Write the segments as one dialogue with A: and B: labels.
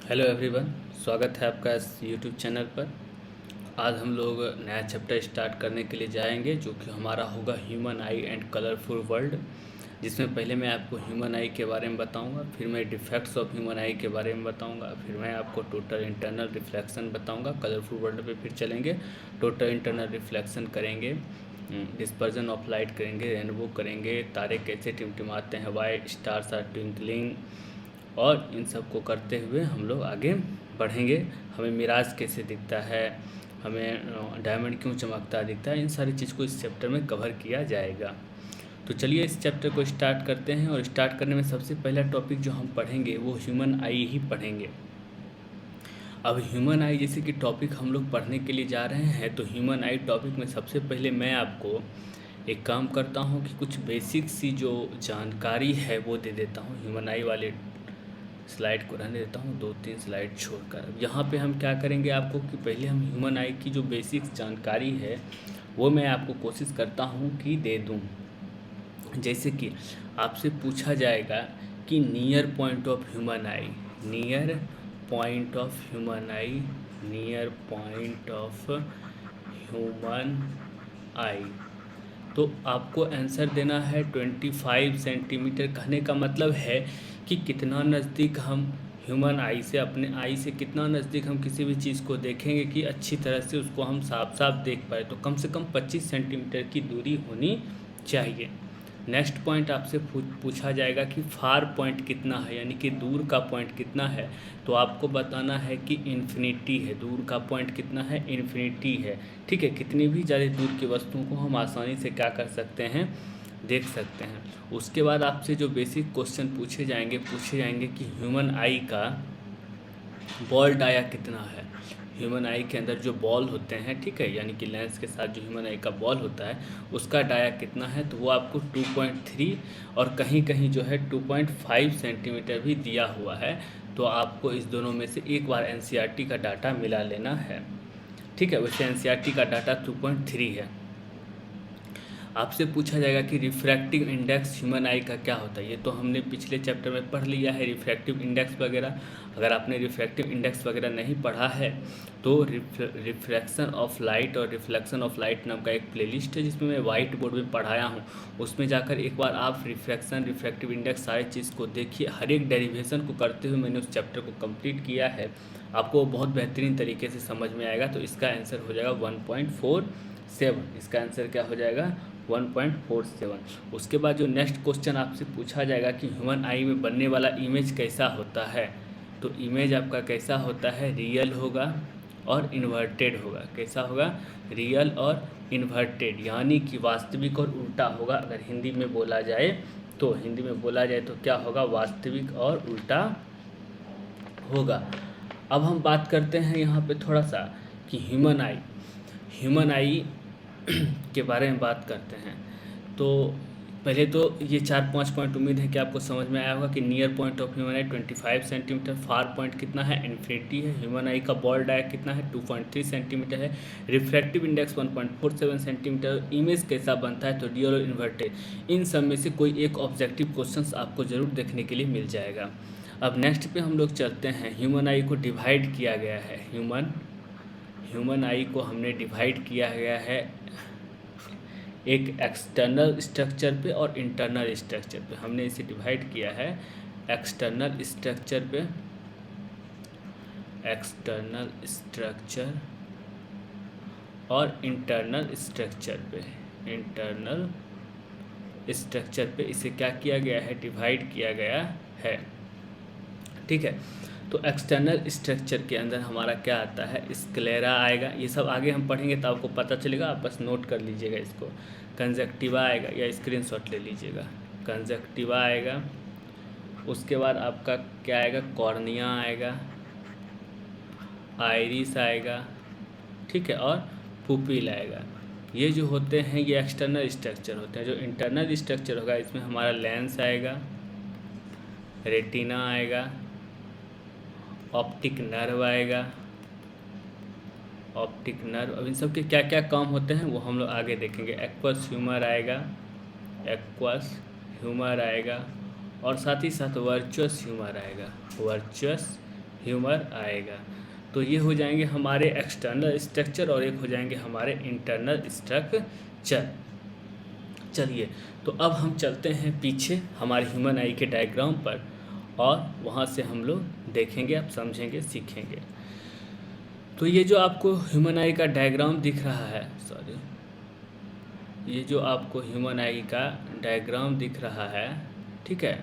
A: Hello everyone, स्वागत है आपका इस यूट्यूब चैनल पर। आज हम लोग नया चैप्टर स्टार्ट करने के लिए जाएंगे, जो कि हमारा होगा human I and colourful world. जिसमें पहले मैं आपको ह्यूमन आई के बारे में बताऊंगा, फिर मैं डिफेक्ट्स ऑफ ह्यूमन आई के बारे में बताऊंगा, फिर मैं आपको टोटल इंटरनल रिफ्लेक्शन बताऊंगा। कलरफुल वर्ल्ड पे फिर चलेंगे, टोटल इंटरनल रिफ्लेक्शन करेंगे, डिस्पर्जन ऑफ लाइट करेंगे, रेनबो करेंगे, तारे कैसे टिमटिमाते हैं, वाई स्टार्स आर ट्विंकलिंग, और इन सब को करते हुए हम लोग आगे बढ़ेंगे। हमें मिराज कैसे दिखता है, हमें डायमंड क्यों चमकता दिखता है, इन सारी चीज़ को इस चैप्टर में कवर किया जाएगा। तो चलिए इस चैप्टर को स्टार्ट करते हैं। और स्टार्ट करने में सबसे पहला टॉपिक जो हम पढ़ेंगे वो ह्यूमन आई ही पढ़ेंगे। अब ह्यूमन आई जैसे कि टॉपिक हम लोग पढ़ने के लिए जा रहे हैं, तो ह्यूमन आई टॉपिक में सबसे पहले मैं आपको एक काम करता हूँ कि कुछ बेसिक सी जो जानकारी है वो दे देता हूँ। ह्यूमन आई वाले स्लाइड को रहने देता हूँ, 2-3 स्लाइड छोड़कर। यहाँ पे हम क्या करेंगे आपको कि पहले हम ह्यूमन आई की जो बेसिक जानकारी है वो मैं आपको कोशिश करता हूँ कि दे दूँ। जैसे कि आपसे पूछा जाएगा कि near point of human I, near point of human I, near point of human आई, तो आपको आंसर देना है 25 सेंटीमीटर। कहने का मतलब है कि कितना नज़दीक हम ह्यूमन आई से, अपने आई से कितना नज़दीक हम किसी भी चीज़ को देखेंगे कि अच्छी तरह से उसको हम साफ साफ देख पाए। तो कम से कम 25 सेंटीमीटर की दूरी होनी चाहिए। नेक्स्ट पॉइंट आपसे पूछा जाएगा कि फार पॉइंट कितना है, यानी कि दूर का पॉइंट कितना है। तो आपको बताना है कि इन्फिनिटी है। दूर का पॉइंट कितना है, इन्फिनिटी है। ठीक है, कितनी भी ज़्यादा दूर की वस्तुओं को हम आसानी से क्या कर सकते हैं, देख सकते हैं। उसके बाद आपसे जो बेसिक क्वेश्चन पूछे जाएंगे कि ह्यूमन आई का बॉल डाया कितना है। ह्यूमन आई के अंदर जो बॉल होते हैं, ठीक है, यानी कि लेंस के साथ जो ह्यूमन आई का बॉल होता है उसका डाया कितना है। तो वो आपको 2.3 और कहीं कहीं जो है 2.5 सेंटीमीटर भी दिया हुआ है। तो आपको इस दोनों में से एक बार एनसीईआरटी का डाटा मिला लेना है। ठीक है, वैसे एनसीईआरटी का डाटा 2.3 है। आपसे पूछा जाएगा कि रिफ्रैक्टिव इंडेक्स ह्यूमन आई का क्या होता है। ये तो हमने पिछले चैप्टर में पढ़ लिया है, रिफ्रैक्टिव इंडेक्स वगैरह। अगर आपने रिफ्रैक्टिव इंडेक्स वगैरह नहीं पढ़ा है तो रिफ्रैक्शन ऑफ लाइट और रिफ्लेक्शन ऑफ लाइट नाम का एक प्लेलिस्ट है जिसमें मैं वाइट बोर्ड में पढ़ाया हूँ। उसमें जाकर एक बार आप रिफ्रैक्शन, रिफ्रैक्टिव इंडेक्स सारी चीज़ को देखिए। हर एक डेरिवेशन को करते हुए मैंने उस चैप्टर को कंप्लीट किया है। आपको बहुत बेहतरीन तरीके से समझ में आएगा। तो इसका आंसर हो जाएगा 1.47। इसका आंसर क्या हो जाएगा, 1.47। उसके बाद जो नेक्स्ट क्वेश्चन आपसे पूछा जाएगा कि ह्यूमन आई में बनने वाला इमेज कैसा होता है। तो इमेज आपका कैसा होता है, रियल होगा और इन्वर्टेड होगा। कैसा होगा, रियल और इन्वर्टेड, यानी कि वास्तविक और उल्टा होगा। अगर हिंदी में बोला जाए तो, हिंदी में बोला जाए तो क्या होगा, वास्तविक और उल्टा होगा। अब हम बात करते हैं यहाँ पे थोड़ा सा कि ह्यूमन आई के बारे में बात करते हैं। तो पहले तो ये 4-5 पॉइंट उम्मीद है कि आपको समझ में आया होगा कि near point of human I 25 centimetre, far point कितना है, इन्फिनिटी है, ह्यूमन आई का बॉल डाया कितना है, 2.3 सेंटीमीटर है, रिफ्रैक्टिव इंडेक्स 1.47 सेंटीमीटर, इमेज कैसा बनता है तो रियल और इन्वर्टेड। इन सब में से कोई एक ऑब्जेक्टिव क्वेश्चन आपको ज़रूर देखने के लिए मिल जाएगा। अब नेक्स्ट पे हम लोग चलते हैं। ह्यूमन आई को डिवाइड किया गया है, ह्यूमन आई को हमने डिवाइड किया गया है एक एक्सटर्नल स्ट्रक्चर पे और इंटरनल स्ट्रक्चर पे। हमने इसे डिवाइड किया है एक्सटर्नल स्ट्रक्चर पे, एक्सटर्नल स्ट्रक्चर और इंटरनल स्ट्रक्चर पे, इंटरनल स्ट्रक्चर पे इसे क्या किया गया है, डिवाइड किया गया है। ठीक है, तो एक्सटर्नल स्ट्रक्चर के अंदर हमारा क्या आता है, स्क्लेरा आएगा। ये सब आगे हम पढ़ेंगे तो आपको पता चलेगा, आप बस नोट कर लीजिएगा इसको। कंजक्टिवा आएगा, या स्क्रीनशॉट ले लीजिएगा। कंजक्टिवा आएगा। उसके बाद आपका क्या आएगा, कॉर्निया आएगा, आइरिस आएगा, ठीक है, और पुपिल आएगा। ये जो होते हैं ये एक्सटर्नल स्ट्रक्चर होते हैं। जो इंटरनल स्ट्रक्चर होगा इसमें हमारा लेंस आएगा, रेटिना आएगा, ऑप्टिक नर्व आएगा, ऑप्टिक नर्व। अब इन सब के क्या क्या काम होते हैं वो हम लोग आगे देखेंगे। एक्वस ह्यूमर आएगा, एक्वस ह्यूमर आएगा, और साथ ही साथ वर्चुअस ह्यूमर आएगा, वर्चुअस ह्यूमर आएगा। तो ये हो जाएंगे हमारे एक्सटर्नल स्ट्रक्चर और एक हो जाएंगे हमारे इंटरनल स्ट्रक्चर। चलिए, तो अब हम चलते हैं पीछे हमारे ह्यूमन आई के डायग्राम पर और वहाँ से हम लोग देखेंगे, आप समझेंगे, सीखेंगे। तो ये जो आपको ह्यूमन आई का डायग्राम दिख रहा है, ये जो आपको ह्यूमन आई का डायग्राम दिख रहा है, ठीक है,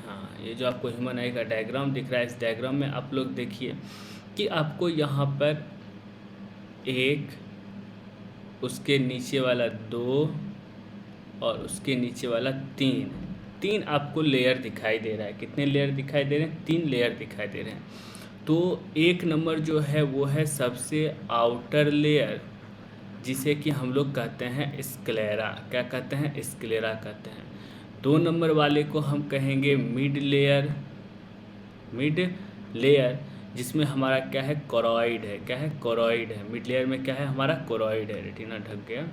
A: हाँ, ये जो आपको ह्यूमन आई का डायग्राम दिख रहा है, इस डायग्राम में आप लोग देखिए कि आपको यहाँ पर एक, उसके नीचे वाला 2 और उसके नीचे वाला 3 आपको लेयर दिखाई दे रहा है। कितने लेयर दिखाई दे रहे हैं? 3 लेयर दिखाई दे रहे हैं। तो 1 नंबर जो है वो है सबसे आउटर लेयर, जिसे कि हम लोग कहते हैं स्क्लेरा। क्या कहते हैं? स्क्लेरा कहते हैं। 2 नंबर वाले को हम कहेंगे मिड लेयर, जिसमें हमारा क्या है? कोरॉइड है। क्या है? कोरॉइड है। मिड लेयर में क्या है? हमारा कोरॉइड है। रेटिना ढक गया।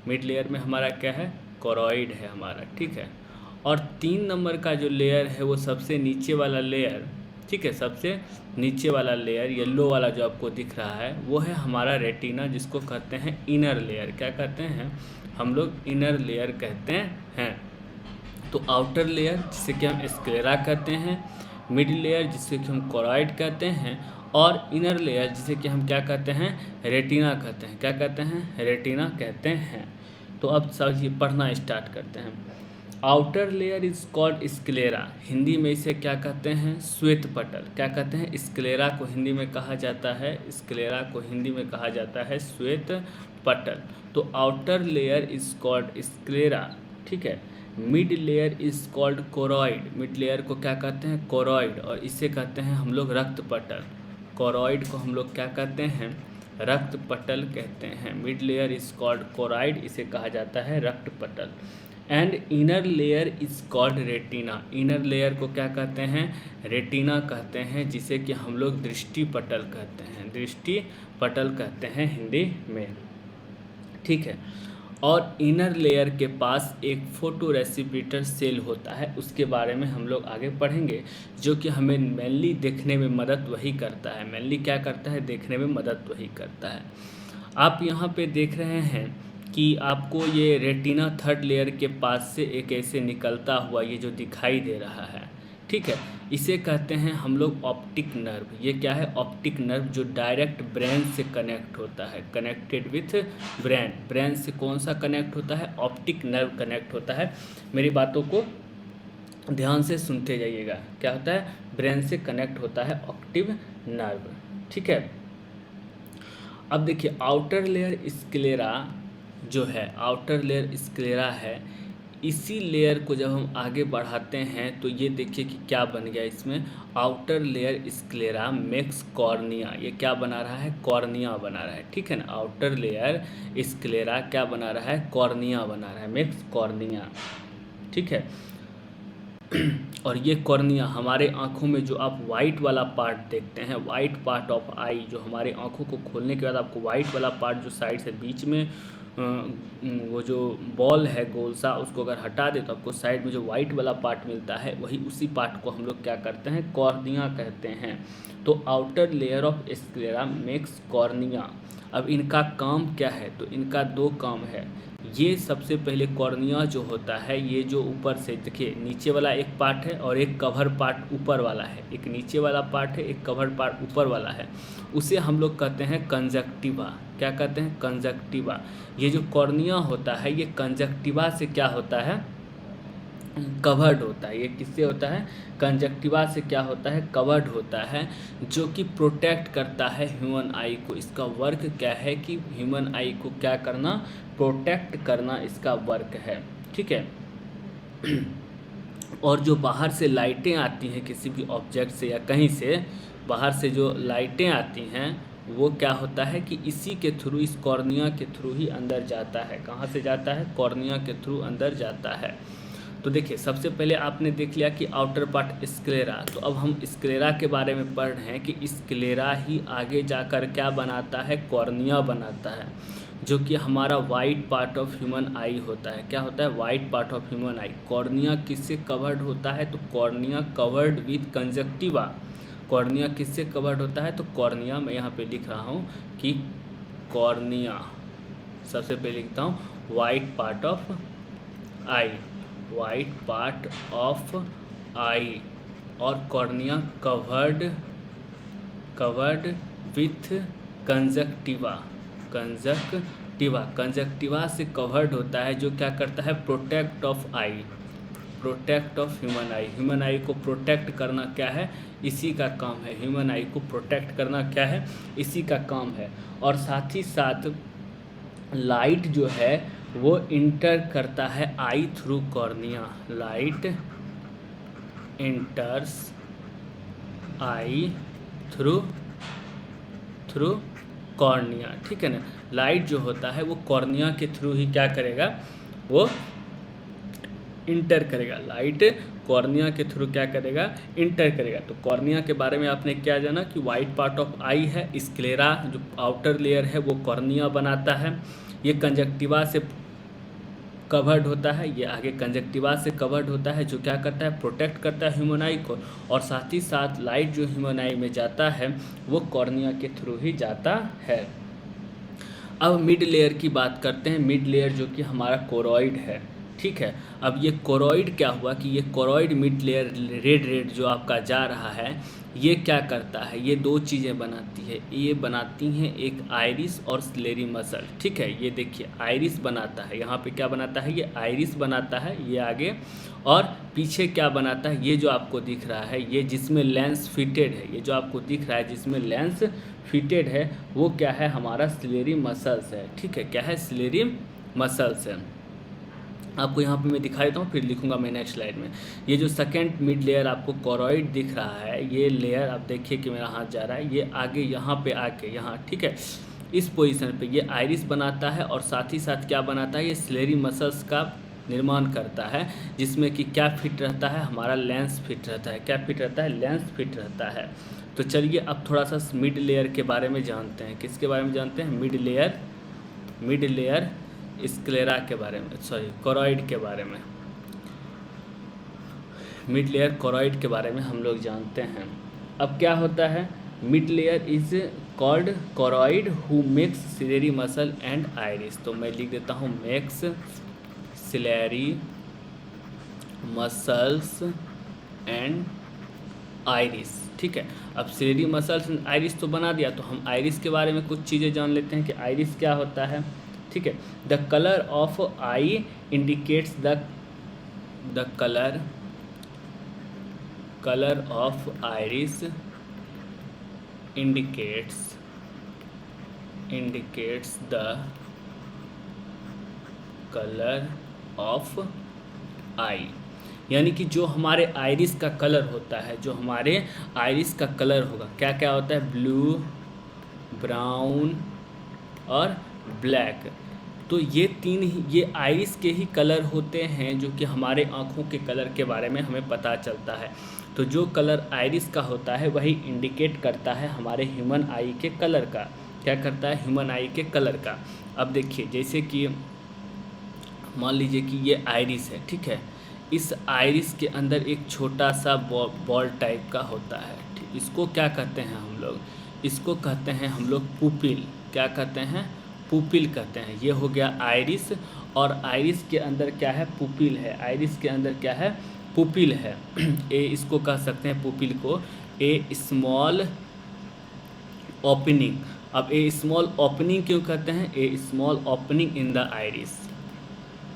A: मिड लेयर में हमारा क्या है? कोरॉइड है हमारा, ठीक है। और 3 नंबर का जो लेयर है वो सबसे नीचे वाला लेयर, ठीक है, सबसे नीचे वाला लेयर येलो वाला जो आपको दिख रहा है वो है हमारा रेटिना, जिसको कहते हैं इनर लेयर। क्या कहते हैं? हम लोग इनर लेयर कहते हैं। तो आउटर लेयर जिसे कि हम स्क्लेरा कहते हैं, मिड लेयर जिसे कि हम कोरॉइड कहते हैं, और इनर लेयर जिसे कि हम क्या कहते हैं? रेटिना कहते हैं। क्या कहते हैं? रेटिना कहते हैं। तो अब सब ये पढ़ना स्टार्ट करते हैं। Outer layer is called sclera. Hindi में इसे क्या कहते हैं? श्वेत पटल। क्या कहते हैं? स्क्लेरा को हिंदी में कहा जाता है, स्क्लेरा को हिंदी में कहा जाता है श्वेत पटल। तो outer layer is called sclera, ठीक है। Mid layer is called choroid. Mid layer को क्या कहते हैं? कोरॉइड। और इसे कहते हैं हम लोग रक्त पटल। कोरॉइड को हम लोग क्या कहते हैं? रक्त पटल कहते हैं। Mid layer is called choroid, इसे कहा जाता है रक्त पटल। And inner layer is called retina. Inner layer को क्या कहते हैं? रेटिना कहते हैं, जिसे कि हम लोग दृष्टि पटल कहते हैं। दृष्टि पटल कहते हैं हिंदी में, ठीक है। और इनर लेयर के पास एक फोटो रेसिप्टर सेल होता है, उसके बारे में हम लोग आगे पढ़ेंगे, जो कि हमें मेनली देखने में मदद वही करता है। मेनली क्या करता है? देखने में मदद वही करता है। आप यहाँ पे देख रहे हैं कि आपको ये रेटिना थर्ड लेयर के पास से एक ऐसे निकलता हुआ ये जो दिखाई दे रहा है, ठीक है, इसे कहते हैं हम लोग ऑप्टिक नर्व। ये क्या है? ऑप्टिक नर्व, जो डायरेक्ट ब्रेन से कनेक्ट होता है, कनेक्टेड विथ ब्रेन। ब्रेन से कौन सा कनेक्ट होता है? ऑप्टिक नर्व कनेक्ट होता है। मेरी बातों को ध्यान से सुनते जाइएगा। क्या होता है? ब्रेन से कनेक्ट होता है ऑप्टिक नर्व, ठीक है। अब देखिए, आउटर लेयर स्क्लेरा जो है, आउटर लेयर स्क्लेरा है। इसी लेयर को जब हम आगे बढ़ाते हैं तो ये देखिए कि क्या बन गया इसमें। Outer layer sclera makes cornea. ये क्या बना रहा है? कॉर्निया बना रहा है, ठीक है ना। आउटर लेयर स्क्लेरा क्या बना रहा है? कॉर्निया बना रहा है, मेक्स कॉर्निया, ठीक है। और ये कॉर्निया हमारे आँखों में जो आप वाइट वाला पार्ट देखते हैं, वाइट पार्ट ऑफ आई, जो हमारे आँखों को खोलने के बाद आपको वाइट वाला पार्ट जो साइड से बीच में वो जो बॉल है गोल सा, उसको अगर हटा दे तो आपको साइड में जो वाइट वाला पार्ट मिलता है, वही उसी पार्ट को हम लोग क्या करते हैं? कॉर्निया कहते हैं। तो outer layer of sclera makes cornea. अब इनका काम क्या है? तो इनका 2 काम है। ये सबसे पहले कॉर्निया जो होता है, ये जो ऊपर से देखिए, नीचे वाला एक पार्ट है और एक कवर पार्ट ऊपर वाला है। एक नीचे वाला पार्ट है, एक कवर पार्ट ऊपर वाला है। उसे हम लोग कहते हैं कंजक्टिवा। क्या कहते हैं? कंजक्टिवा। ये जो कॉर्निया होता है, ये कंजक्टिवा से क्या होता है? कवर्ड होता है। ये किससे होता है? कंजक्टिवा से क्या होता है? कवर्ड होता है, जो कि प्रोटेक्ट करता है ह्यूमन आई को। इसका वर्क क्या है कि ह्यूमन आई को क्या करना? प्रोटेक्ट करना इसका वर्क है, ठीक है। और जो बाहर से लाइटें आती हैं किसी भी ऑब्जेक्ट से या कहीं से बाहर से जो लाइटें आती हैं, वो क्या होता है कि इसी के थ्रू, इस कॉर्निया के थ्रू ही अंदर जाता है। कहाँ से जाता है? कॉर्निया के थ्रू अंदर जाता है। तो देखिए, सबसे पहले आपने देख लिया कि आउटर पार्ट स्क्लेरा। तो अब हम स्क्लेरा के बारे में पढ़ रहे हैं कि स्क्लेरा ही आगे जाकर क्या बनाता है? कॉर्निया बनाता है, जो कि हमारा वाइट पार्ट ऑफ ह्यूमन आई होता है। क्या होता है? White part of human I. Cornea किससे कवर्ड होता है? तो cornea covered with conjunctiva. Cornea किससे कवर्ड होता है? तो कॉर्निया मैं यहाँ पे लिख रहा हूँ कि कॉर्निया, सबसे पहले लिखता हूँ white part of eye, white part of eye, और cornea covered with conjunctiva, conjunctiva से कवर्ड होता है, जो क्या करता है? Protect of eye, protect of human eye. Human eye को प्रोटेक्ट करना क्या है? इसी का काम है। ह्यूमन आई को प्रोटेक्ट करना क्या है? इसी का काम है। और साथ ही साथ लाइट जो है वो इंटर करता है आई थ्रू कॉर्निया, लाइट इंटर्स आई थ्रू कॉर्निया, ठीक है ना। लाइट जो होता है वो कॉर्निया के थ्रू ही क्या करेगा? वो इंटर करेगा। लाइट कॉर्निया के थ्रू क्या करेगा? इंटर करेगा। तो कॉर्निया के बारे में आपने क्या जाना कि वाइट पार्ट ऑफ आई है, स्क्लेरा जो आउटर लेयर है वो कॉर्निया बनाता है, ये कंजक्टिवा से कवर्ड होता है, ये आगे कंजक्टिवा से कवर्ड होता है, जो क्या करता है? प्रोटेक्ट करता है ह्यूमन आई को। और साथ ही साथ लाइट जो ह्यूमन आई में जाता है वो कॉर्निया के थ्रू ही जाता है। अब मिड लेयर की बात करते हैं। मिड लेयर जो कि हमारा कोरॉइड है, ठीक है। अब ये कोरॉइड क्या हुआ कि ये कोरॉइड मिड लेयर रेड जो आपका जा रहा है, ये क्या करता है? ये दो चीज़ें बनाती है। ये बनाती हैं एक आइरिस और स्लेरी मसल, ठीक है। ये देखिए आइरिस बनाता है, यहाँ पे क्या बनाता है? ये आइरिस बनाता है, ये आगे, और पीछे क्या बनाता है? ये जो आपको दिख रहा है, ये जिसमें लेंस फिटेड है, ये जो आपको दिख रहा है जिसमें लेंस फिटेड है, वो क्या है? हमारा स्लेरी मसल्स है, ठीक है। क्या है? स्लेरी मसल्स है। आपको यहाँ पे मैं दिखा देता हूँ, फिर लिखूंगा मैं नेक्स्ट स्लाइड में। ये जो सेकंड मिड लेयर आपको कोरॉइड दिख रहा है, ये लेयर आप देखिए कि मेरा हाथ जा रहा है, ये आगे यहाँ पे आके यहाँ, ठीक है, इस पोजीशन पे ये आइरिस बनाता है, और साथ ही साथ क्या बनाता है? ये स्लेरी मसल्स का निर्माण करता है, जिसमें कि क्या फिट रहता है? हमारा लेंस फिट रहता है। क्या फिट रहता है? लेंस फिट रहता है। तो चलिए अब थोड़ा सा मिड लेयर के बारे में जानते हैं। किसके बारे में जानते हैं? मिड लेयर स्क्लेरा के बारे में, सॉरी कोरॉइड के बारे में, मिड लेयर कोरॉइड के बारे में हम लोग जानते हैं। अब क्या होता है? Mid layer is called choroid who makes ciliary muscle and iris. तो मैं लिख देता हूँ makes ciliary muscles and iris, ठीक है। अब सिलेरी मसल्स एंड आइरिस तो बना दिया, तो हम आइरिस के बारे में कुछ चीज़ें जान लेते हैं कि आइरिस क्या होता है, ठीक है। The colour of eye indicates the colour of iris indicates the colour of eye, यानी कि जो हमारे आइरिस का कलर होता है, जो हमारे आइरिस का कलर होगा, क्या क्या होता है? ब्लू, ब्राउन और ब्लैक। तो ये तीन ही, ये आइरिस के ही कलर होते हैं, जो कि हमारे आँखों के कलर के बारे में हमें पता चलता है। तो जो कलर आइरिस का होता है वही इंडिकेट करता है हमारे ह्यूमन आई के कलर का। क्या करता है? ह्यूमन आई के कलर का। अब देखिए, जैसे कि मान लीजिए कि ये आइरिस है, ठीक है। इस आइरिस के अंदर एक छोटा सा बॉल टाइप का होता है, ठीक। इसको क्या कहते हैं हम लोग? इसको कहते हैं हम लोग पुपिल। क्या कहते हैं? पुपिल कहते हैं। ये हो गया आइरिस, और आइरिस के अंदर क्या है? पुपिल है। आइरिस के अंदर क्या है? पुपिल है। ए इसको कह सकते हैं पुपिल को ए स्मॉल ओपनिंग। अब ए स्मॉल ओपनिंग क्यों कहते हैं? A small opening in the iris,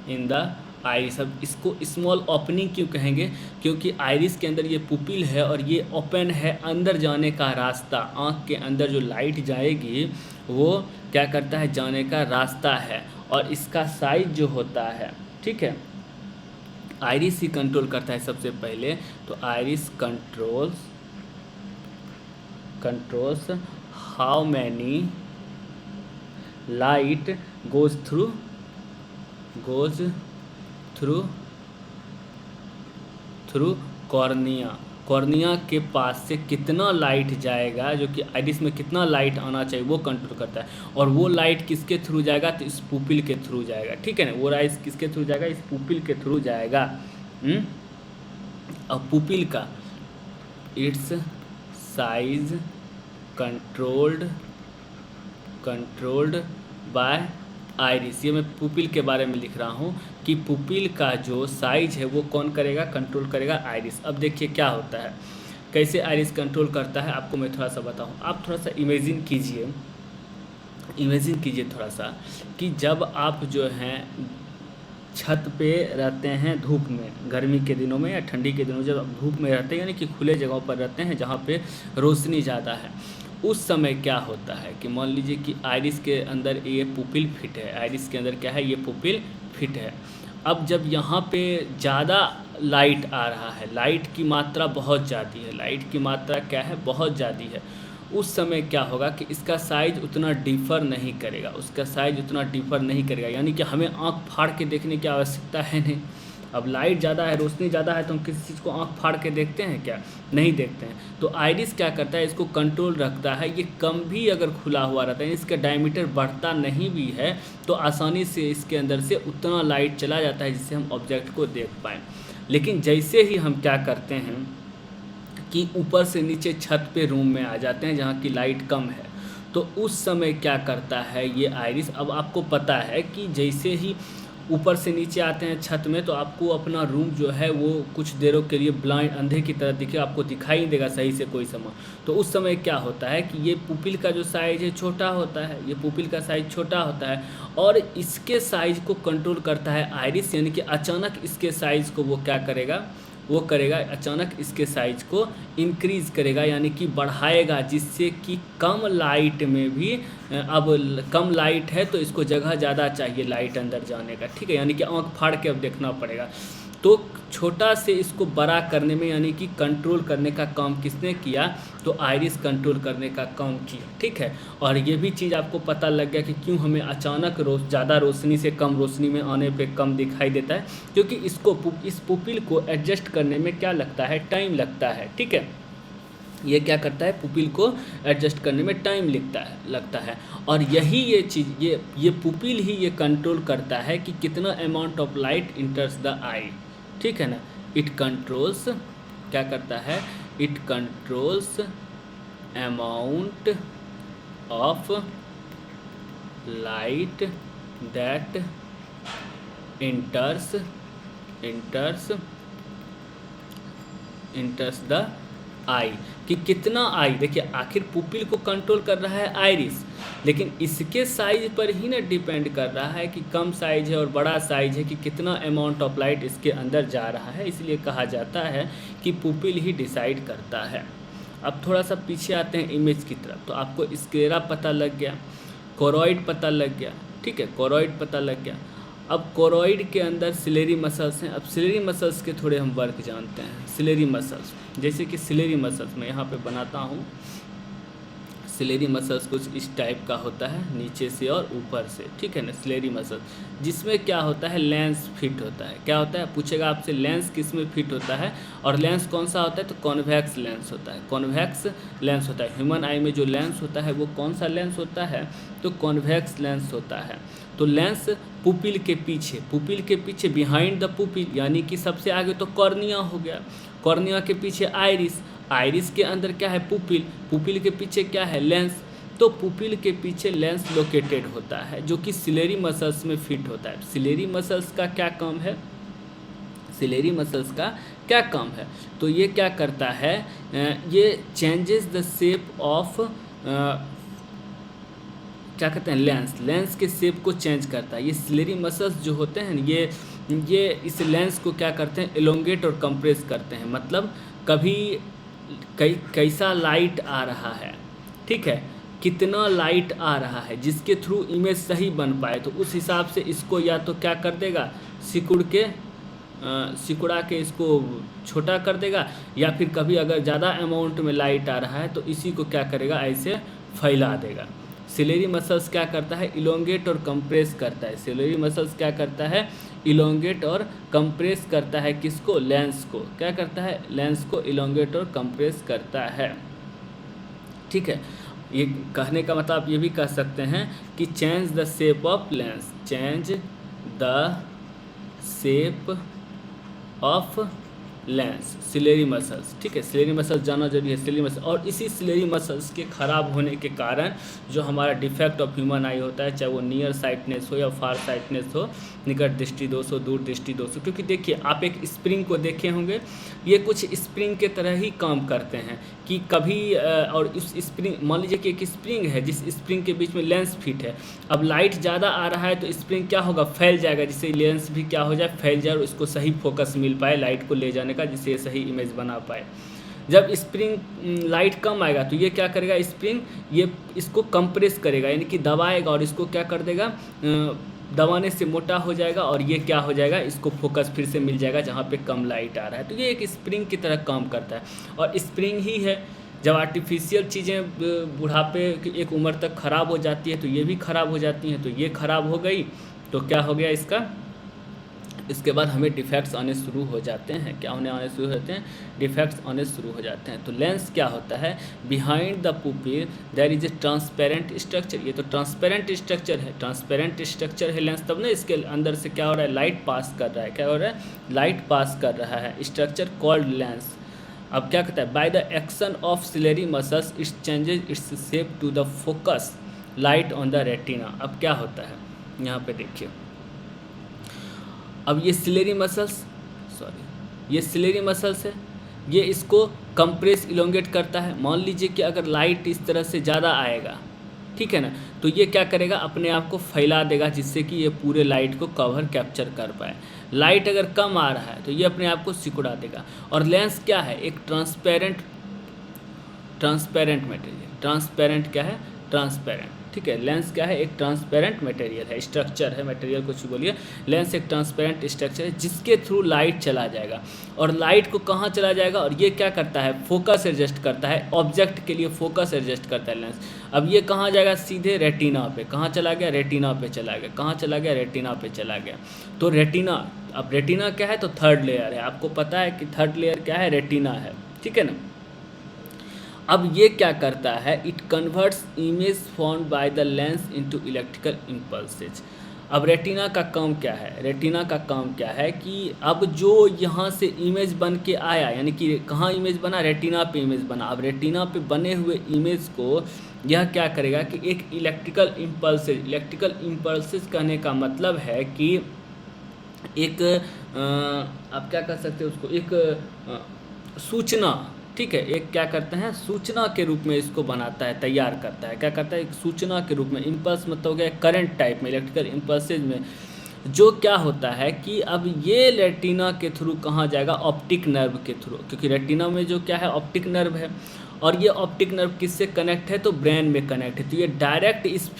A: in the iris. अब इसको स्मॉल ओपनिंग क्यों कहेंगे? क्योंकि आइरिस के अंदर ये पुपिल है और ये ओपन है, अंदर जाने का रास्ता, आँख के अंदर जो लाइट जाएगी वो क्या करता है? जाने का रास्ता है। और इसका साइज जो होता है, ठीक है, आइरिस ही कंट्रोल करता है सबसे पहले। तो iris controls how many light goes through cornea के पास से कितना लाइट जाएगा, जो कि आइरिस में कितना लाइट आना चाहिए वो कंट्रोल करता है। और वो लाइट किसके थ्रू जाएगा? तो इस पुपिल के थ्रू जाएगा, ठीक है ना। वो लाइट किसके थ्रू जाएगा? इस पुपिल के थ्रू जाएगा। अब पुपिल का it's size controlled by iris. ये मैं पुपिल के बारे में लिख रहा हूँ कि पुपिल का जो साइज है वो कौन करेगा, कंट्रोल करेगा, आइरिस। अब देखिए क्या होता है, कैसे आइरिस कंट्रोल करता है आपको मैं थोड़ा सा बताऊँ। आप थोड़ा सा इमेजिन कीजिए थोड़ा सा कि जब आप जो हैं छत पे रहते हैं धूप में, गर्मी के दिनों में या ठंडी के दिनों में, जब आप धूप में रहते हैं यानी कि खुले जगहों पर रहते हैं जहाँ पे रोशनी ज़्यादा है, उस समय क्या होता है कि मान लीजिए कि आइरिस के अंदर ये पुपिल फिट है, आइरिस के अंदर क्या है, ये पुपिल फिट है। अब जब यहाँ पे ज़्यादा लाइट आ रहा है, लाइट की मात्रा बहुत ज़्यादा है, लाइट की मात्रा क्या है, बहुत ज़्यादा है, उस समय क्या होगा कि इसका साइज़ उतना डिफ़र नहीं करेगा, यानी कि हमें आँख फाड़ के देखने की आवश्यकता है नहीं। अब लाइट ज़्यादा है, रोशनी ज़्यादा है, तो हम किसी चीज़ को आँख फाड़ के देखते हैं क्या, नहीं देखते हैं। तो आइरिस क्या करता है, इसको कंट्रोल रखता है। ये कम भी अगर खुला हुआ रहता है, इसका डायमीटर बढ़ता नहीं भी है, तो आसानी से इसके अंदर से उतना लाइट चला जाता है जिससे हम ऑब्जेक्ट को देख पाएँ। लेकिन जैसे ही हम क्या करते हैं कि ऊपर से नीचे छत पे रूम में आ जाते हैं जहाँ की लाइट कम है, तो उस समय क्या करता है ये आइरिस। अब आपको पता है कि जैसे ही ऊपर से नीचे आते हैं छत में, तो आपको अपना रूम जो है वो कुछ देरों के लिए ब्लाइंड, अंधे की तरह दिखे, आपको दिखाई नहीं देगा सही से कोई समय। तो उस समय क्या होता है कि ये पुपिल का जो साइज़ है छोटा होता है, और इसके साइज़ को कंट्रोल करता है आइरिस, यानी कि अचानक इसके साइज़ को वो क्या करेगा, अचानक इसके साइज़ को इंक्रीज़ करेगा, यानी कि बढ़ाएगा, जिससे कि कम लाइट में भी, अब कम लाइट है तो इसको जगह ज़्यादा चाहिए लाइट अंदर जाने का, ठीक है, यानी कि आँख फाड़ के अब देखना पड़ेगा। तो छोटा से इसको बड़ा करने में, यानी कि कंट्रोल करने का काम किसने किया, तो आइरिस कंट्रोल करने का काम किया, ठीक है। और ये भी चीज़ आपको पता लग गया कि क्यों हमें अचानक ज़्यादा रोशनी से कम रोशनी में आने पे कम दिखाई देता है, क्योंकि इस पुपिल को एडजस्ट करने में क्या लगता है, टाइम लगता है, ठीक है। ये क्या करता है, पुपिल को एडजस्ट करने में टाइम लगता है। और यही ये चीज़, ये पुपिल ही ये कंट्रोल करता है कि कितना amount of light enters the eye, ठीक है ना। इट कंट्रोल्स, क्या करता है, it controls amount of light that enters the eye, कि कितना आई। देखिए आखिर पुपिल को कंट्रोल कर रहा है आइरिस, लेकिन इसके साइज पर ही ना डिपेंड कर रहा है कि कम साइज है और बड़ा साइज है, कि कितना अमाउंट ऑफ लाइट इसके अंदर जा रहा है। इसलिए कहा जाता है कि पुपिल ही डिसाइड करता है। अब थोड़ा सा पीछे आते हैं इमेज की तरफ, तो आपको स्क्लेरा पता लग गया, कोरॉइड पता लग गया, ठीक है, कोरॉइड पता लग गया। अब कोरॉइड के अंदर सिलेरी मसल्स हैं। अब सिलेरी मसल्स के थोड़े हम वर्क जानते हैं। सिलेरी मसल्स, जैसे कि सिलेरी मसल्स मैं यहाँ पे बनाता हूँ। सिलेरी मसल्स कुछ इस टाइप का होता है, नीचे से और ऊपर से, ठीक है ना, सिलेरी मसल्स, जिसमें क्या होता है, लेंस फिट होता है। क्या होता है, पूछेगा आपसे लेंस किस में फिट होता है, और लेंस कौन सा होता है, तो कॉन्वेक्स लेंस होता है, कॉन्वेक्स लेंस होता है। ह्यूमन आई में जो लेंस होता है वो कौन सा लेंस होता है, तो कॉन्वेक्स लेंस होता है। तो लेंस पुपिल के पीछे बिहाइंड द पुपिल, यानी कि सबसे आगे तो कॉर्निया हो गया, कॉर्निया के पीछे आइरिस के अंदर क्या है, पुपिल के पीछे क्या है, लेंस। तो पुपिल के पीछे लेंस लोकेटेड होता है, जो कि सिलेरी मसल्स में फिट होता है। सिलेरी मसल्स का क्या काम है, तो ये क्या करता है, ये चेंजेस द शेप ऑफ, क्या कहते हैं, लेंस के शेप को चेंज करता है। ये सिलेरी मसल्स जो होते हैं ये इस लेंस को क्या करते हैं, एलोंगेट और कंप्रेस करते हैं। मतलब कभी कैसा लाइट आ रहा है, ठीक है, कितना लाइट आ रहा है, जिसके थ्रू इमेज सही बन पाए, तो उस हिसाब से इसको या तो क्या कर देगा, सिकुड़ा के इसको छोटा कर देगा, या फिर कभी अगर ज़्यादा अमाउंट में लाइट आ रहा है तो इसी को क्या करेगा, ऐसे फैला देगा। सिलेरी मसल्स क्या करता है, इलोंगेट और कंप्रेस करता है। सिलेरी मसल्स क्या करता है, इलोंगेट और कंप्रेस करता है, किसको, लेंस को। क्या करता है, लेंस को इलोंगेट और कंप्रेस करता है, ठीक है। ये कहने का मतलब आप ये भी कह सकते हैं कि change the shape of lens, change the shape of lens, ciliary muscles, ठीक है। सिलेरी मसल्स जानना जरूरी है, सिलेरी मसल, और इसी सिलेरी मसल्स के खराब होने के कारण जो हमारा डिफेक्ट ऑफ ह्यूमन आई होता है, चाहे वो नियर साइटनेस हो या फार साइटनेस हो, निकट दृष्टि दोष हो, दूर दृष्टि दोष हो। क्योंकि देखिए आप एक स्प्रिंग को देखे होंगे, ये कुछ स्प्रिंग के तरह ही काम करते हैं कि कभी और इस स्प्रिंग, मान लीजिए कि एक स्प्रिंग है, जिस स्प्रिंग के बीच में लेंस फिट है, अब लाइट ज़्यादा आ रहा है तो स्प्रिंग क्या होगा, फैल जाएगा, जिससे लेंस भी क्या हो जाए, फैल जाए और इसको सही फोकस मिल पाए लाइट को ले जाने का, जिससे ये सही इमेज बना पाए। जब स्प्रिंग लाइट कम आएगा तो ये क्या करेगा, स्प्रिंग ये इसको कंप्रेस करेगा, यानी कि दबाएगा और इसको क्या कर देगा, दबाने से मोटा हो जाएगा और ये क्या हो जाएगा, इसको फोकस फिर से मिल जाएगा जहाँ पे कम लाइट आ रहा है। तो ये एक स्प्रिंग की तरह काम करता है और स्प्रिंग ही है। जब आर्टिफिशियल चीज़ें बुढ़ापे की एक उम्र तक ख़राब हो जाती है तो ये भी ख़राब हो जाती हैं। तो ये ख़राब हो गई तो क्या हो गया इसका, इसके बाद हमें डिफेक्ट्स आने शुरू हो जाते हैं। क्या आने शुरू होते हैं, डिफेक्ट्स आने शुरू हो जाते हैं। तो लेंस क्या होता है, behind the pupil there is a transparent structure. ये तो ट्रांसपेरेंट स्ट्रक्चर है, ट्रांसपेरेंट स्ट्रक्चर है लेंस, तब ना इसके अंदर से क्या हो रहा है, लाइट पास कर रहा है। क्या हो रहा है, लाइट पास कर रहा है। Structure called lens. अब क्या कहता है, by the action of ciliary muscles it changes its shape to the focus light on the retina. अब क्या होता है, यहाँ पे देखिए, अब ये सिलेरी मसल्स है, ये इसको कंप्रेस इलोंगेट करता है। मान लीजिए कि अगर लाइट इस तरह से ज़्यादा आएगा, ठीक है ना, तो ये क्या करेगा, अपने आप को फैला देगा जिससे कि ये पूरे लाइट को कवर कैप्चर कर पाए। लाइट अगर कम आ रहा है तो ये अपने आप को सिकुड़ा देगा। और लेंस क्या है, एक ट्रांसपेरेंट मटेरियल। ट्रांसपेरेंट क्या है, ट्रांसपेरेंट, ठीक है। लेंस क्या है, एक ट्रांसपेरेंट मटेरियल है, स्ट्रक्चर है, मटेरियल कुछ बोलिए। लेंस एक ट्रांसपेरेंट स्ट्रक्चर है जिसके थ्रू लाइट चला जाएगा। और लाइट को कहाँ चला जाएगा, और ये क्या करता है, फोकस एडजस्ट करता है, ऑब्जेक्ट के लिए फोकस एडजस्ट करता है लेंस। अब ये कहाँ जाएगा, सीधे रेटिना पे। कहाँ चला गया, रेटिना पे चला गया। कहाँ चला गया, रेटिना पे चला गया। तो रेटिना, अब रेटिना क्या है, तो थर्ड लेयर है। आपको पता है कि थर्ड लेयर क्या है, रेटिना है, ठीक है ना। अब ये क्या करता है, it converts image formed by the lens into electrical impulses. अब रेटिना का काम क्या है, रेटिना का काम क्या है कि अब जो यहाँ से इमेज बन के आया, यानी कि कहाँ इमेज बना, रेटिना पे इमेज बना। अब रेटिना पे बने हुए इमेज को यह क्या करेगा कि एक इलेक्ट्रिकल इम्पल्सेज कहने का मतलब है कि एक आप क्या कह सकते हैं उसको, एक सूचना, ठीक है, एक क्या करते हैं, सूचना के रूप में इसको बनाता है, तैयार करता है। क्या करता है, एक सूचना के रूप में। इम्पल्स मतलब हो गया करंट टाइप में, इलेक्ट्रिकल इम्पल्सेज में जो क्या होता है कि अब ये रेटिना के थ्रू कहाँ जाएगा, ऑप्टिक नर्व के थ्रू, क्योंकि रेटिना में जो क्या है, ऑप्टिक नर्व है। और ये ऑप्टिक नर्व किससे कनेक्ट है, तो ब्रेन में कनेक्ट है। तो ये डायरेक्ट इस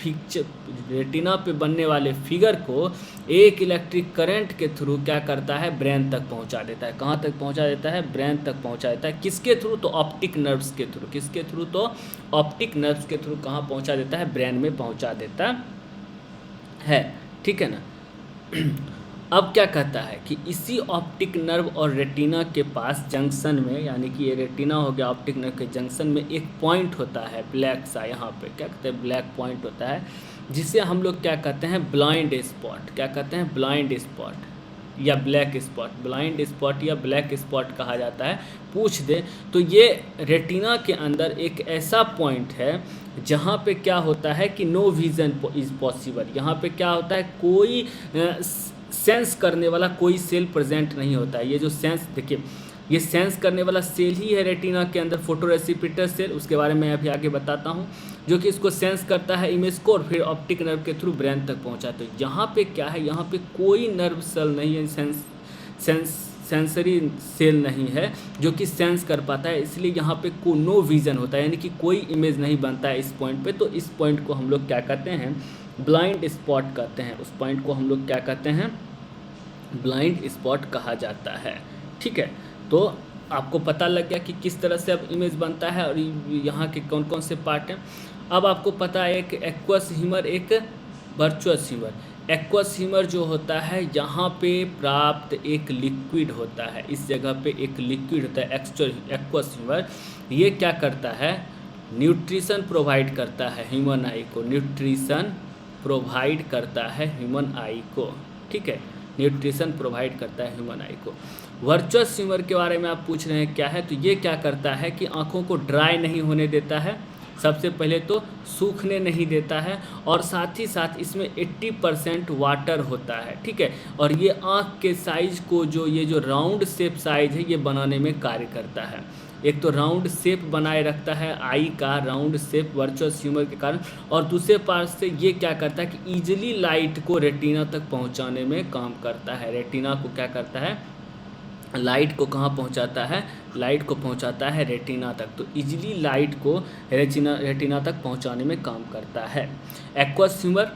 A: रेटिना पे बनने वाले फिगर को एक इलेक्ट्रिक करंट के थ्रू क्या करता है, ब्रेन तक पहुंचा देता है। कहाँ तक पहुंचा देता है, ब्रेन तक पहुंचा देता है। किसके थ्रू, तो ऑप्टिक नर्व्स के थ्रू। किसके थ्रू, तो ऑप्टिक नर्व्स के थ्रू कहाँ पहुंचा देता है, ब्रेन में पहुंचा देता है, ठीक है ना। अब क्या कहता है कि इसी ऑप्टिक नर्व और रेटिना के पास जंक्शन में, यानी कि ये रेटिना हो गया, ऑप्टिक नर्व के जंक्शन में एक पॉइंट होता है ब्लैक सा, यहाँ पे क्या कहते हैं, ब्लैक पॉइंट होता है, जिसे हम लोग क्या कहते हैं, ब्लाइंड स्पॉट। क्या कहते हैं, ब्लाइंड स्पॉट या ब्लैक स्पॉट। ब्लाइंड स्पॉट या ब्लैक स्पॉट कहा जाता है। पूछ दे तो ये रेटिना के अंदर एक ऐसा पॉइंट है जहाँ पे क्या होता है कि नो विजन इज़ पॉसिबल। यहाँ पे क्या होता है, कोई सेंस करने वाला कोई सेल प्रेजेंट नहीं होता है। ये जो सेंस, देखिए ये सेंस करने वाला सेल ही है रेटिना के अंदर, फोटोरेसिप्टर सेल, उसके बारे में अभी आगे बताता हूँ, जो कि इसको सेंस करता है इमेज को और फिर ऑप्टिक नर्व के थ्रू ब्रेन तक पहुँचाता है। यहाँ पे क्या है, यहाँ पे कोई नर्व सेल नहीं है, सेंसरी सेल नहीं है जो कि सेंस कर पाता है, इसलिए यहाँ पे को नो विज़न होता है, यानी कि कोई इमेज नहीं बनता है इस पॉइंट पे। तो इस पॉइंट को हम लोग क्या कहते हैं, ब्लाइंड स्पॉट कहते हैं। उस पॉइंट को हम लोग क्या कहते हैं, ब्लाइंड स्पॉट कहा जाता है, ठीक है। तो आपको पता लग गया कि किस तरह से अब इमेज बनता है और यहाँ के कौन कौन से पार्ट हैं। अब आपको पता है एक एक्वस ह्यूमर, एक वर्चुअस ह्यूमर। एक्वस ह्यूमर जो होता है, यहाँ पे प्राप्त एक लिक्विड होता है, इस जगह पे एक लिक्विड होता है एक्वस ह्यूमर। ये क्या करता है, न्यूट्रिशन प्रोवाइड करता है ह्यूमन आई को, न्यूट्रिशन प्रोवाइड करता है ह्यूमन आई को, ठीक है, न्यूट्रिशन प्रोवाइड करता है ह्यूमन आई को। वर्चुअस ह्यूमर के बारे में आप पूछ रहे हैं क्या है, तो ये क्या करता है कि आँखों को ड्राई नहीं होने देता है, सबसे पहले तो सूखने नहीं देता है, और साथ ही साथ इसमें 80% वाटर होता है, ठीक है। और ये आँख के साइज को ये जो राउंड शेप साइज है ये बनाने में कार्य करता है। एक तो राउंड शेप बनाए रखता है आई का, राउंड शेप वर्चुअस ह्यूमर के कारण, और दूसरे पार्ट से ये क्या करता है कि ईजिली लाइट को रेटिना तक पहुंचाने में काम करता है। रेटिना को क्या करता है, लाइट को कहाँ पहुंचाता है, लाइट को पहुंचाता है रेटिना तक, तो इजीली लाइट को रेटिना तक पहुंचाने में काम करता है। एक्वस ह्यूमर,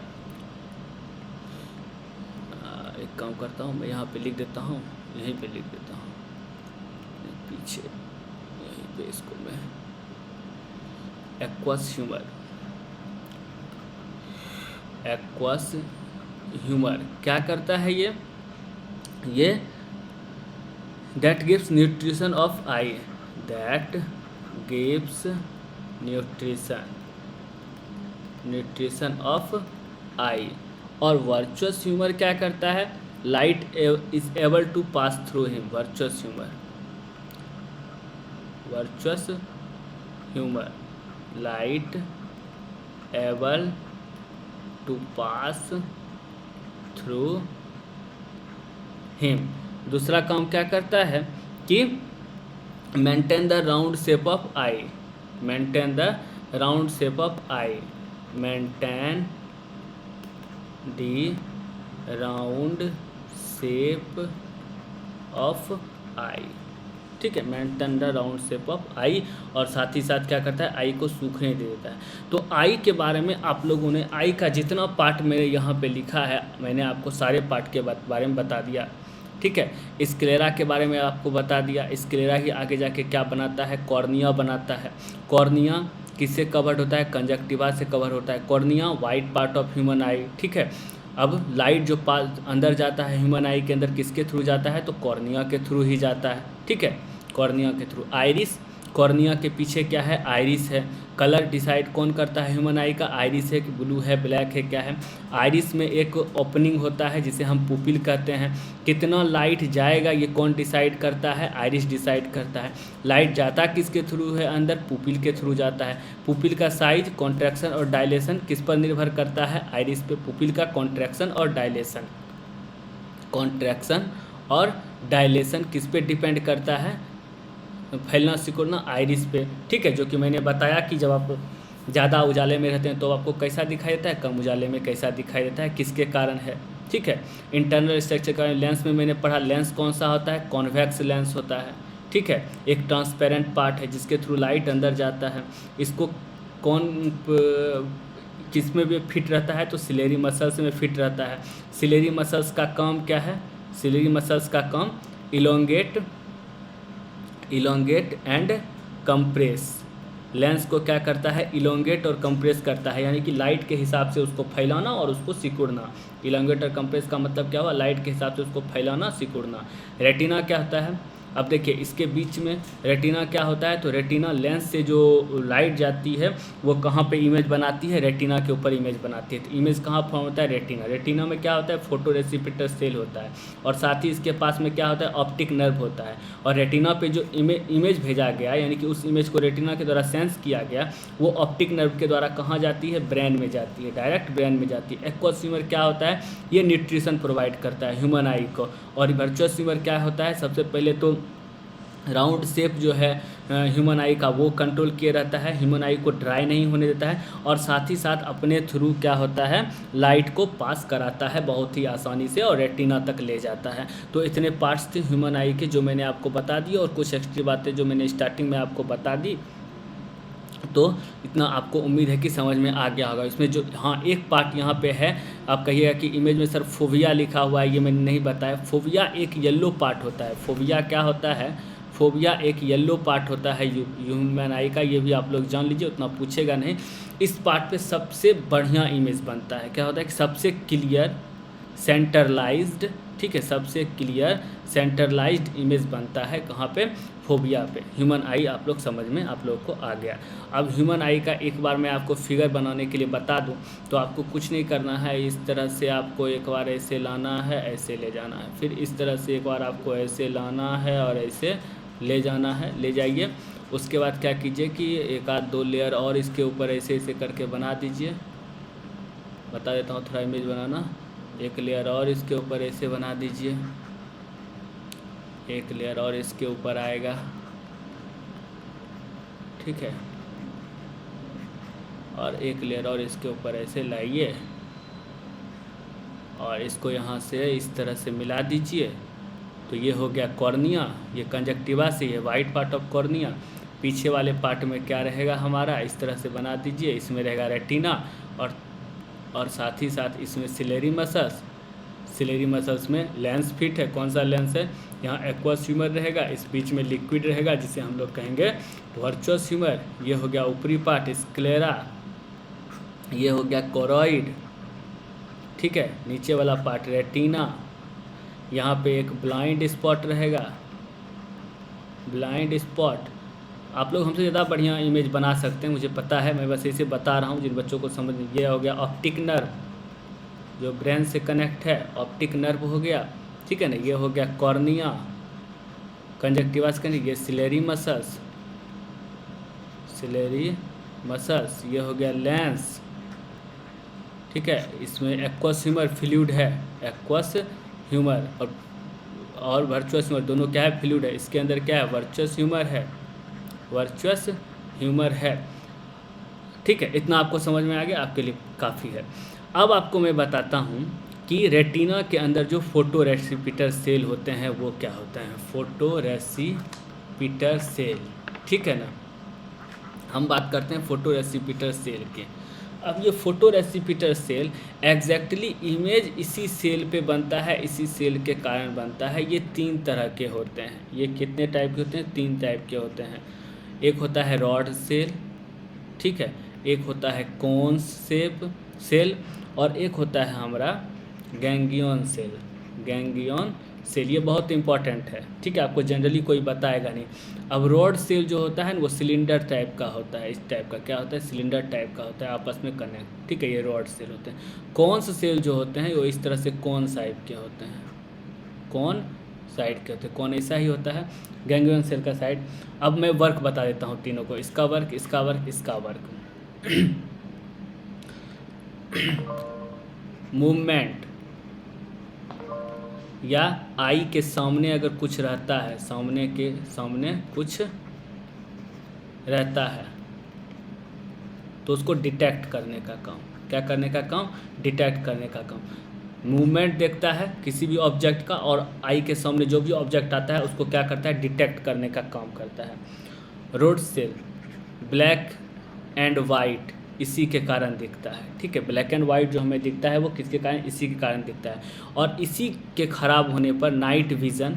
A: एक काम करता हूँ मैं यहाँ पे लिख देता हूँ, यहीं पे लिख देता हूँ पीछे, यहीं पे इसको मैं, एक्वस ह्यूमर, एक्वस ह्यूमर क्या करता है ये that gives nutrition of eye, that gives nutrition of eye। और वर्चुअस ह्यूमर क्या करता है, light is able to pass through him. Vitreous humour light able to pass through him. दूसरा काम क्या करता है कि maintain the round shape of eye, maintain the round shape of eye, maintain the round shape of eye, ठीक है, maintain the round shape of eye. और साथ ही साथ क्या करता है, आई को सूखने दे देता है। तो आई के बारे में आप लोगों ने, आई का जितना पार्ट मेरे यहाँ पे लिखा है मैंने आपको सारे पार्ट के बारे में बता दिया, ठीक है। स्क्लेरा के बारे में आपको बता दिया, स्क्लेरा ही आगे जाके क्या बनाता है, कॉर्निया बनाता है। कॉर्निया किससे कवर्ड होता है, कंजक्टिवा से कवर होता है। Cornea white part of human आई, ठीक है। अब लाइट जो अंदर जाता है ह्यूमन आई के अंदर किसके थ्रू जाता है, तो कॉर्निया के थ्रू ही जाता है, ठीक है, कॉर्निया के थ्रू। आइरिस, कॉर्निया के पीछे क्या है, आइरिस है। कलर डिसाइड कौन करता है ह्यूमन आई का, आइरिस है कि ब्लू है, ब्लैक है, क्या है। आइरिस में एक ओपनिंग होता है जिसे हम पुपिल कहते हैं। कितना लाइट जाएगा ये कौन डिसाइड करता है, आइरिस डिसाइड करता है। लाइट जाता किसके थ्रू है अंदर, पुपिल के थ्रू जाता है। पुपिल का साइज, कॉन्ट्रैक्शन और डायलेशन किस पर निर्भर करता है, आइरिस पे। पुपिल का कॉन्ट्रैक्शन और डायलेशन, कॉन्ट्रैक्शन और डायलेशन किस पे डिपेंड करता है, फैलना सिकुड़ना आइरिस पे, ठीक है। जो कि मैंने बताया कि जब आप ज़्यादा उजाले में रहते हैं तो आपको कैसा दिखाई देता है, कम उजाले में कैसा दिखाई देता है, किसके कारण है, ठीक है। इंटरनल स्ट्रक्चर का लेंस में मैंने पढ़ा, लेंस कौन सा होता है, कॉन्वेक्स लेंस होता है, ठीक है। एक ट्रांसपेरेंट पार्ट है जिसके थ्रू लाइट अंदर जाता है। इसको किस में भी फिट रहता है, तो सिलेरी मसल्स में फिट रहता है। सिलेरी मसल्स का काम क्या है, सिलेरी मसल्स का काम इलोंगेट एंड कंप्रेस। लेंस को क्या करता है, इलोंगेट और कंप्रेस करता है, यानी कि लाइट के हिसाब से उसको फैलाना और उसको सिकुड़ना। इलोंगेट और कंप्रेस का मतलब क्या हुआ, लाइट के हिसाब से उसको फैलाना सिकुड़ना। रेटिना क्या होता है, अब देखिए इसके बीच में रेटिना क्या होता है, तो रेटिना लेंस से जो लाइट जाती है वो कहाँ पे इमेज बनाती है, रेटिना के ऊपर इमेज बनाती है। तो इमेज कहाँ फॉर्म होता है, रेटिना। रेटिना में क्या होता है, फोटो रेसिप्टर सेल होता है, और साथ ही इसके पास में क्या होता है, ऑप्टिक नर्व होता है। और रेटिना पे जो इमेज भेजा गया, यानी कि उस इमेज को रेटिना के द्वारा सेंस किया गया, वो ऑप्टिक नर्व के द्वारा कहाँ जाती है, ब्रेन में जाती है, डायरेक्ट ब्रेन में जाती है। एक्वस ह्यूमर क्या होता है, ये न्यूट्रिशन प्रोवाइड करता है ह्यूमन आई को। और वर्चुअस ह्यूमर क्या होता है, सबसे पहले तो राउंड शेप जो है ह्यूमन आई का वो कंट्रोल किए रहता है, ह्यूमन आई को ड्राई नहीं होने देता है, और साथ ही साथ अपने थ्रू क्या होता है, लाइट को पास कराता है बहुत ही आसानी से और रेटिना तक ले जाता है। तो इतने पार्ट्स थे ह्यूमन आई के जो मैंने आपको बता दिए, और कुछ एक्स्ट्रा बातें जो मैंने स्टार्टिंग में आपको बता दी। तो इतना आपको उम्मीद है कि समझ में आ गया होगा। इसमें जो हाँ एक पार्ट यहाँ पे है, आप कहिएगा कि इमेज में सर फोविया लिखा हुआ है, ये मैंने नहीं बताया। फोविया एक येलो पार्ट होता है। फोविया क्या होता है, फोविया एक येलो पार्ट होता है ह्यूमन आई का, ये भी आप लोग जान लीजिए, उतना पूछेगा नहीं। इस पार्ट पे सबसे बढ़िया इमेज बनता है, क्या होता है कि सबसे क्लियर सेंटरलाइज्ड, ठीक है, सबसे क्लियर सेंटरलाइज्ड इमेज बनता है कहाँ पे, फोबिया पे। ह्यूमन आई आप लोग समझ में आप लोग को आ गया। अब ह्यूमन आई का एक बार मैं आपको फिगर बनाने के लिए बता दूं तो आपको कुछ नहीं करना है। इस तरह से आपको एक बार ऐसे लाना है, ऐसे ले जाना है, फिर इस तरह से एक बार आपको ऐसे लाना है और ऐसे ले जाना है, ले जाइए। उसके बाद क्या कीजिए कि एक आध दो लेयर और इसके ऊपर ऐसे ऐसे करके बना दीजिए। बता देता हूँ थोड़ा इमेज बनाना। एक लेयर और इसके ऊपर ऐसे बना दीजिए, एक लेयर और इसके ऊपर आएगा, ठीक है, और एक लेयर और इसके ऊपर ऐसे लाइए और इसको यहाँ से इस तरह से मिला दीजिए। तो ये हो गया कॉर्निया, ये कंजक्टिवा से, ये वाइट पार्ट ऑफ कॉर्निया। पीछे वाले पार्ट में क्या रहेगा हमारा, इस तरह से बना दीजिए। इसमें रहेगा रेटिना और साथ ही साथ इसमें सिलेरी मसल्स। सिलेरी मसल्स में लेंस फिट है। कौन सा लेंस है, यहाँ एक्वस ह्यूमर रहेगा, इस बीच में लिक्विड रहेगा जिसे हम लोग कहेंगे वर्चुअस ह्यूमर। ये हो गया ऊपरी पार्ट स्क्लेरा, ये हो गया कोरॉइड, ठीक है। नीचे वाला पार्ट रेटिना, यहाँ पे एक ब्लाइंड स्पॉट रहेगा, ब्लाइंड स्पॉट। आप लोग हमसे ज़्यादा बढ़िया इमेज बना सकते हैं, मुझे पता है, मैं बस इसे बता रहा हूँ जिन बच्चों को समझ। ये हो गया ऑप्टिक नर्व, जो ब्रेन से कनेक्ट है, ऑप्टिक नर्व हो गया, ठीक है ना। ये हो गया कॉर्निया, कंजक्टिवा से कनेक्ट, ये सिलेरी मसल्स, सिलेरी मसल्स। ये हो गया लेंस, ठीक है। इसमें एक्वस ह्यूमर फ्लूइड है, एक्वस ह्यूमर और वर्चुअस ह्यूमर दोनों क्या है, फ्लूइड है। इसके अंदर क्या है, वर्चुअस ह्यूमर है, वर्चुअस ह्यूमर है, ठीक है। इतना आपको समझ में आ गया, आपके लिए काफ़ी है। अब आपको मैं बताता हूँ कि रेटिना के अंदर जो फोटो रेसिपिटर सेल होते हैं वो क्या होते हैं, फोटो रेसिपिटर सेल, ठीक है ना। हम बात करते हैं फोटो रेसिपिटर सेल के। अब ये फोटो रेसिपिटर सेल एग्जैक्टली इमेज इसी सेल पे बनता है, इसी सेल के कारण बनता है। ये 3 तरह के होते हैं। ये कितने टाइप के होते हैं, 3 टाइप के होते हैं। एक होता है रॉड सेल, ठीक है, एक होता है कोन शेप सेल और एक होता है हमारा गैंग्लियन सेल, गैंग्लियन सेल। ये बहुत इंपॉर्टेंट है, ठीक है, आपको जनरली कोई बताएगा नहीं। अब रॉड सेल जो होता है वो सिलेंडर टाइप का होता है, इस टाइप का क्या होता है, सिलेंडर टाइप का होता है, आपस में कनेक्ट, ठीक है, ये रॉड सेल होते हैं। कॉन्स सेल जो होते हैं वो इस तरह से कॉन साइड के होते हैं, कॉन साइड के होते हैं, कौन ऐसा ही होता है, गैंग्लियन सेल का साइड। अब मैं वर्क बता देता हूँ तीनों को, इसका वर्क, इसका वर्क, इसका वर्क। मूवमेंट या आई के सामने अगर कुछ रहता है, सामने के सामने कुछ रहता है तो उसको डिटेक्ट करने का काम, क्या करने का काम, डिटेक्ट करने का काम। मूवमेंट देखता है किसी भी ऑब्जेक्ट का और आई के सामने जो भी ऑब्जेक्ट आता है उसको क्या करता है, डिटेक्ट करने का काम करता है। Rod cell black and white इसी के कारण दिखता है, ठीक है। ब्लैक एंड वाइट जो हमें दिखता है वो किसके कारण, इसी के कारण दिखता है। और इसी के खराब होने पर नाइट विज़न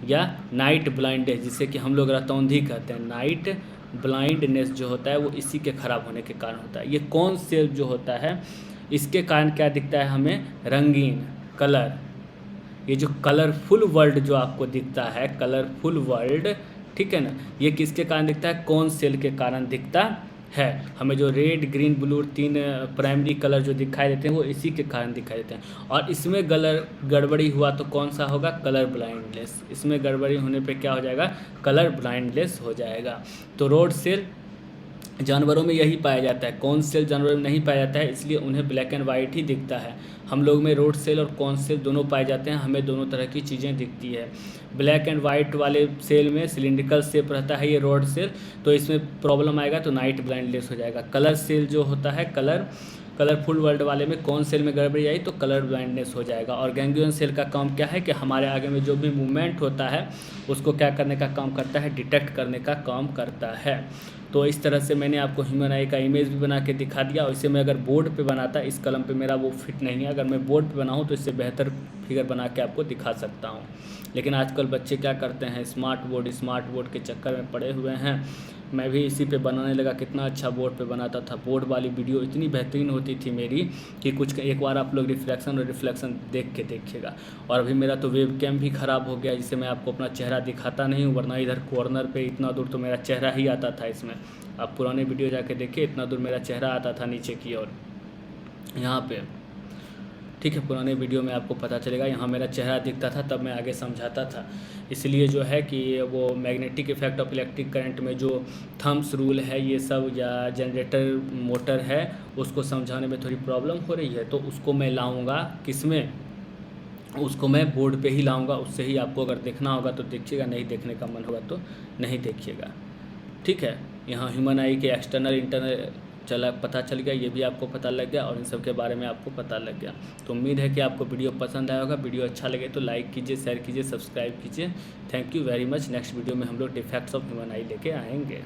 A: या नाइट ब्लाइंडनेस, जिसे कि हम लोग रतौंधी कहते हैं, नाइट ब्लाइंडनेस जो होता है वो इसी के खराब होने के कारण होता है। ये कौन सेल जो होता है इसके कारण क्या दिखता है हमें, रंगीन कलर। ये जो कलरफुल वर्ल्ड जो आपको दिखता है, कलरफुल वर्ल्ड, ठीक है ना, ये किसके कारण दिखता है, कौन सेल के कारण दिखता है। हमें जो red green blue 3 primary colour जो दिखाई देते हैं वो इसी के कारण दिखाई देते हैं। और इसमें गड़बड़ी हुआ तो कौन सा होगा, कलर ब्लाइंडनेस। इसमें गड़बड़ी होने पे क्या हो जाएगा, कलर ब्लाइंडनेस हो जाएगा। तो रोड सेल जानवरों में यही पाया जाता है, कौन सेल जानवरों में नहीं पाया जाता है, इसलिए उन्हें ब्लैक एंड वाइट ही दिखता है। हम लोग में रोड सेल और कौन सेल दोनों पाए जाते हैं, हमें दोनों तरह की चीज़ें दिखती है। ब्लैक एंड वाइट वाले सेल में सिलिंड्रिकल शेप रहता है ये रोड सेल, तो इसमें प्रॉब्लम आएगा तो नाइट ब्लाइंडनेस हो जाएगा। कलर सेल जो होता है, कलरफुल वर्ल्ड वाले में कौन सेल में गड़बड़ी आई तो कलर ब्लाइंडनेस हो जाएगा। और गैंग्लियन सेल का काम क्या है कि हमारे आगे में जो भी मूवमेंट होता है उसको क्या करने का काम करता है, डिटेक्ट करने का काम करता है। तो इस तरह से मैंने आपको ह्यूमन आई का इमेज भी बना के दिखा दिया। और इसे मैं अगर बोर्ड पे बनाता, इस कलम पे मेरा वो फिट नहीं है, अगर मैं बोर्ड पे बनाऊँ तो इससे बेहतर फिगर बना के आपको दिखा सकता हूँ। लेकिन आजकल बच्चे क्या करते हैं, स्मार्ट बोर्ड के चक्कर में पड़े हुए हैं। मैं भी इसी पे बनाने लगा, कितना अच्छा बोर्ड पे बनाता था। बोर्ड वाली वीडियो इतनी बेहतरीन होती थी मेरी कि कुछ एक बार आप लोग रिफ्लेक्शन देख के देखिएगा। और अभी मेरा तो वेब कैम भी ख़राब हो गया, जिससे मैं आपको अपना चेहरा दिखाता नहीं हूँ, वरना इधर कॉर्नर पे इतना दूर तो मेरा चेहरा ही आता था इसमें। आप पुराने वीडियो जाके देखिए, इतना दूर मेरा चेहरा आता था नीचे की ओर, यहाँ पे। ठीक है, पुराने वीडियो में आपको पता चलेगा, यहाँ मेरा चेहरा दिखता था, तब मैं आगे समझाता था। इसलिए जो है कि वो magnetic effect of electric current में जो थम्स रूल है ये सब, या जनरेटर मोटर है, उसको समझाने में थोड़ी प्रॉब्लम हो रही है। तो उसको मैं लाऊंगा किसमें, उसको मैं बोर्ड पे ही लाऊंगा। उससे ही आपको अगर देखना होगा तो देखिएगा, नहीं देखने का मन होगा तो नहीं देखिएगा। ठीक है, यहाँ ह्यूमन आई के एक्सटर्नल इंटरनल पता चल गया, ये भी आपको पता लग गया, और इन सब के बारे में आपको पता लग गया। तो उम्मीद है कि आपको वीडियो पसंद आया होगा। वीडियो अच्छा लगे तो लाइक कीजिए, शेयर कीजिए, सब्सक्राइब कीजिए। Thank you very much. Next video में हम लोग डिफेक्ट्स ऑफ ह्यूमन आई लेके आएंगे।